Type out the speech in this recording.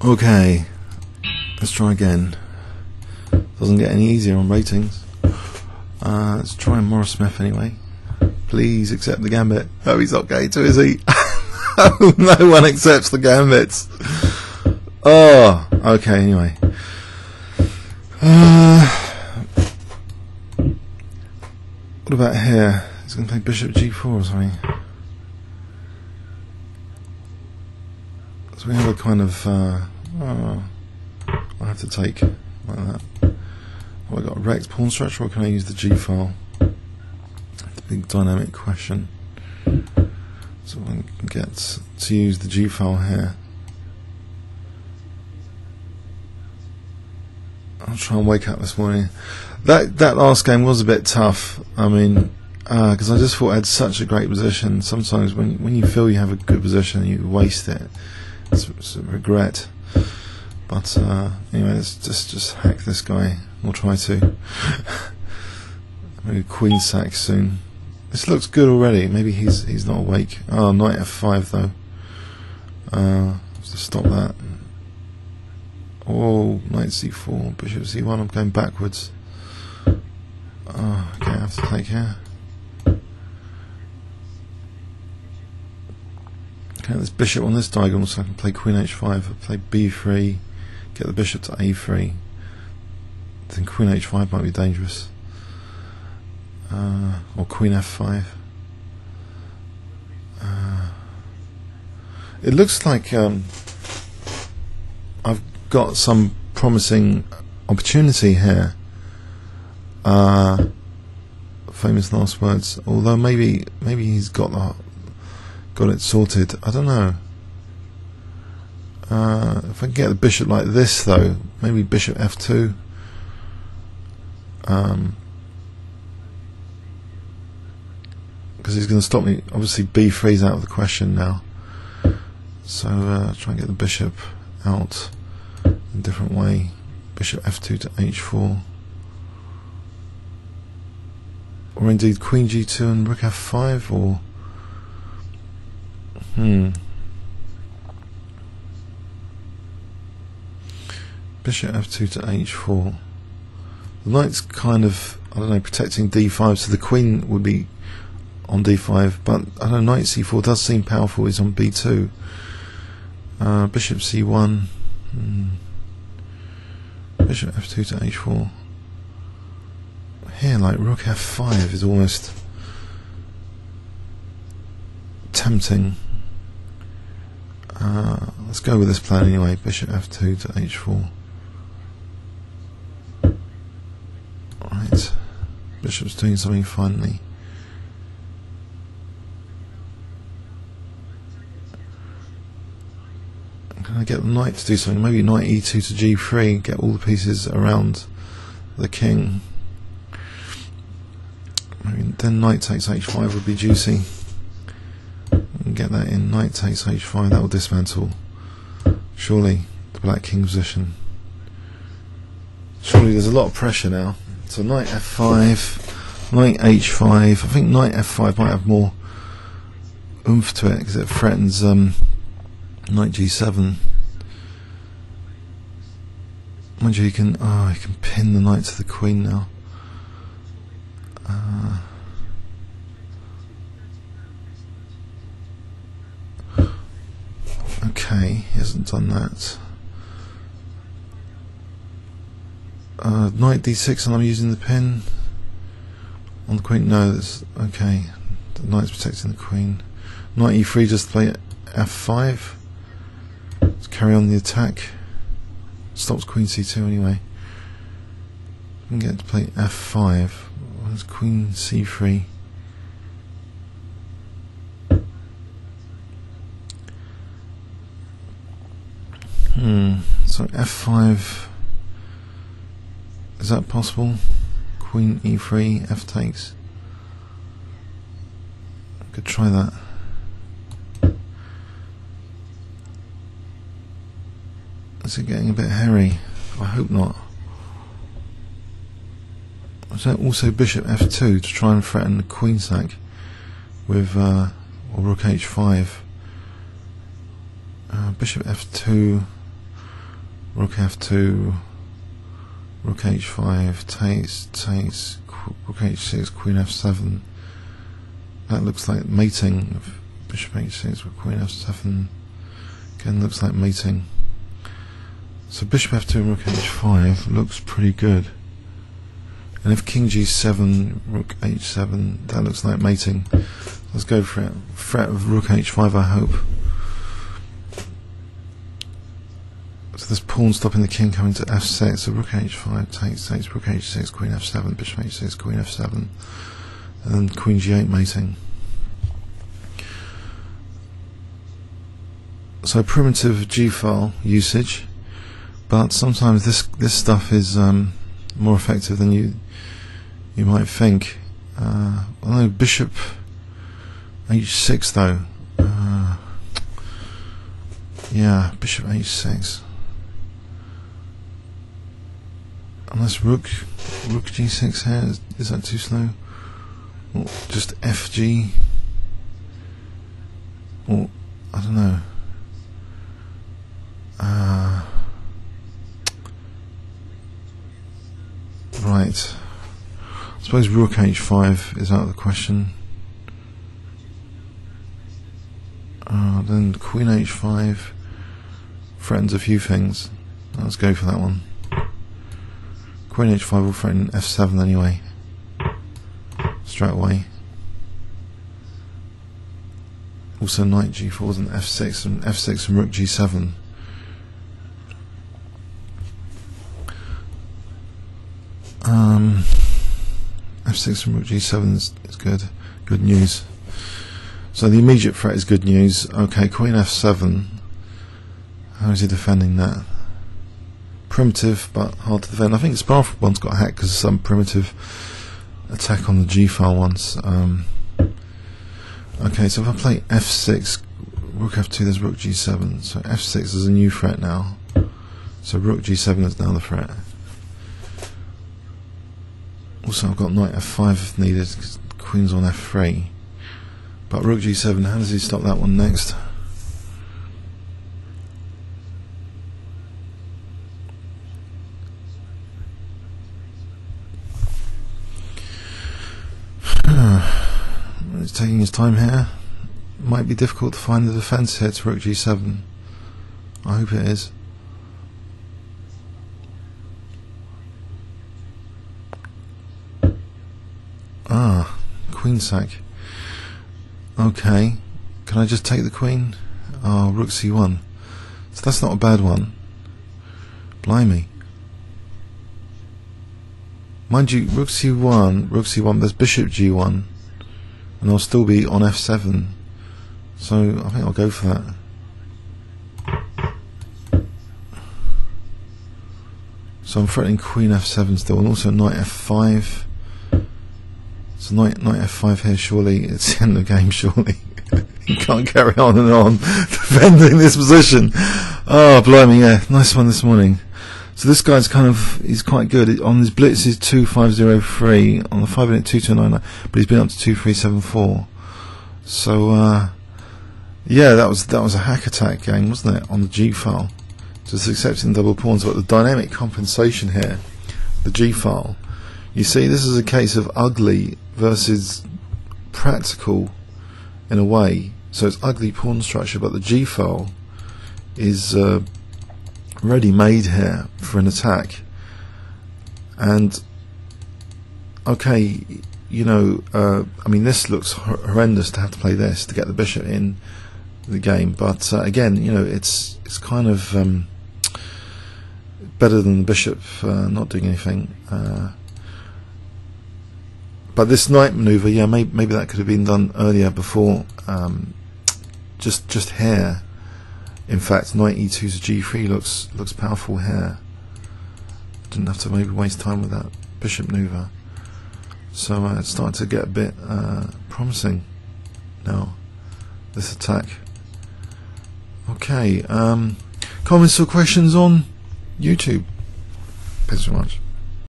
Okay, let's try again. Doesn't get any easier on ratings. Let's try Morris Smith anyway. Please accept the gambit. Oh, he's not going to, is he? Oh, no one accepts the gambits. Oh, okay, anyway. What about here? He's going to play bishop g4 or something. So we have a kind of... I'll have to take like that. Have I got a rect pawn structure, or can I use the g file? The big dynamic question. So I can get to use the g file here. I'll try and wake up this morning. That last game was a bit tough. I mean, because I just thought I had such a great position. Sometimes when you feel you have a good position, you waste it. It's a regret. But anyway, let's just hack this guy. We'll try to. Maybe queen sack soon. This looks good already. Maybe he's not awake. Oh, knight f5 though. Let's stop that. Oh, knight c4, bishop c1. I'm going backwards. Oh, okay, I have to take here. Okay, there's bishop on this diagonal, so I can play queen h5. I'll play b3, get the bishop to a3. Then queen h5 might be dangerous. Or queen f5. It looks like I've got some promising opportunity here. Famous last words. Although maybe he's got it sorted. I don't know. If I can get the bishop like this, though, maybe bishop f2. Because he's going to stop me. Obviously, b3 is out of the question now. So try and get the bishop out in a different way. Bishop f2 to h4. Or indeed queen g2 and rook f5, or bishop f2 to h4. The knight's kind of, I don't know, protecting d5, so the queen would be on d5, but I don't know, knight c4 does seem powerful. He's on b2. Bishop c1. Bishop f2 to h4. Here, like rook f5 is almost tempting. Let's go with this plan anyway. Bishop f2 to h4. Right, bishop's doing something finally. Can I get the knight to do something? Maybe knight e2 to g3, get all the pieces around the king. Maybe then knight takes h5 would be juicy. And get that in. Knight takes h5, that will dismantle, surely, the black king position. Surely there's a lot of pressure now. So knight f5, knight h5. I think knight f5 might have more oomph to it because it threatens knight g7. Mind you, you can pin the knight to the queen now. Okay, he hasn't done that. Knight d6, and I'm using the pin on the queen. No, that's okay. The knight's protecting the queen. Knight e3, just play f5. Let's carry on the attack. Stops queen c2 anyway. We can get to play f5. Where's queen c3? So f5. Is that possible? Queen e3, f takes. I could try that. Is it getting a bit hairy? I hope not. Is that also bishop f2 to try and threaten the queen sack with or rook h5? Bishop f2. Rook F2, Rook H5, takes, Rook H6, Queen F7. That looks like mating of Bishop H6 with Queen F7. Again, looks like mating. So Bishop F2 and Rook H5 looks pretty good. And if King G7, Rook H7, that looks like mating. Let's go for it. Threat of Rook H5, I hope. So this pawn stopping the king coming to F6. So Rook H5 takes, Rook H6, Queen F7, Bishop H6, Queen F7, and then Queen G8 mating. So primitive G-file usage, but sometimes this stuff is more effective than you might think. Although Bishop H6 though, yeah, Bishop H6. Unless Rook G6 here, is that too slow? Or just FG, or I don't know. Right. I suppose Rook H5 is out of the question. Then Queen H5 threatens a few things. Let's go for that one. Queen H5 will threaten F7 anyway. Straight away. Also Knight G4 and F6 and Rook G7. F6 and Rook G7 is good news. So the immediate threat is good news. Okay, Queen F7. How is he defending that? Primitive, but hard to defend. I think Sparford one's got hacked because of some primitive attack on the G-file once. Okay, so if I play F6, Rook F2, there's Rook G7. So F6 is a new threat now. So Rook G7 is now the threat. Also, I've got Knight F5 if needed, because Queen's on F3. But Rook G7, how does he stop that one next? He's taking his time here. Might be difficult to find the defense here to Rook G7. I hope it is. Queen sack. Okay, can I just take the queen? Oh, Rook C1. So that's not a bad one. Blimey. Mind you, Rook C1, there's Bishop G1, and I'll still be on F7. So I think I'll go for that. So I'm threatening Queen F7 still, and also Knight F5. So Knight F5 here, surely it's the end of the game, surely. You can't carry on and on defending this position. Oh, blimey, yeah, nice one this morning. So this guy's he's quite good. On his Blitz is 2503, on the 5-minute 2299, but he's been up to 2374. So, yeah, that was a hack attack game, wasn't it, on the G-file. Just accepting double pawns, but the dynamic compensation here, the G-file, you see, this is a case of ugly versus practical in a way. So it's ugly pawn structure, but the G-file is ready made here for an attack. And okay, you know, I mean, this looks horrendous to have to play this to get the bishop in the game, but again, you know, it's kind of better than the bishop not doing anything. But this knight maneuver, yeah, maybe that could have been done earlier before. Just here. In fact, Knight E2 to G3 looks powerful here. Didn't have to maybe waste time with that bishop maneuver. So it's starting to get a bit promising now, this attack. Okay, comments or questions on YouTube? Thanks so much.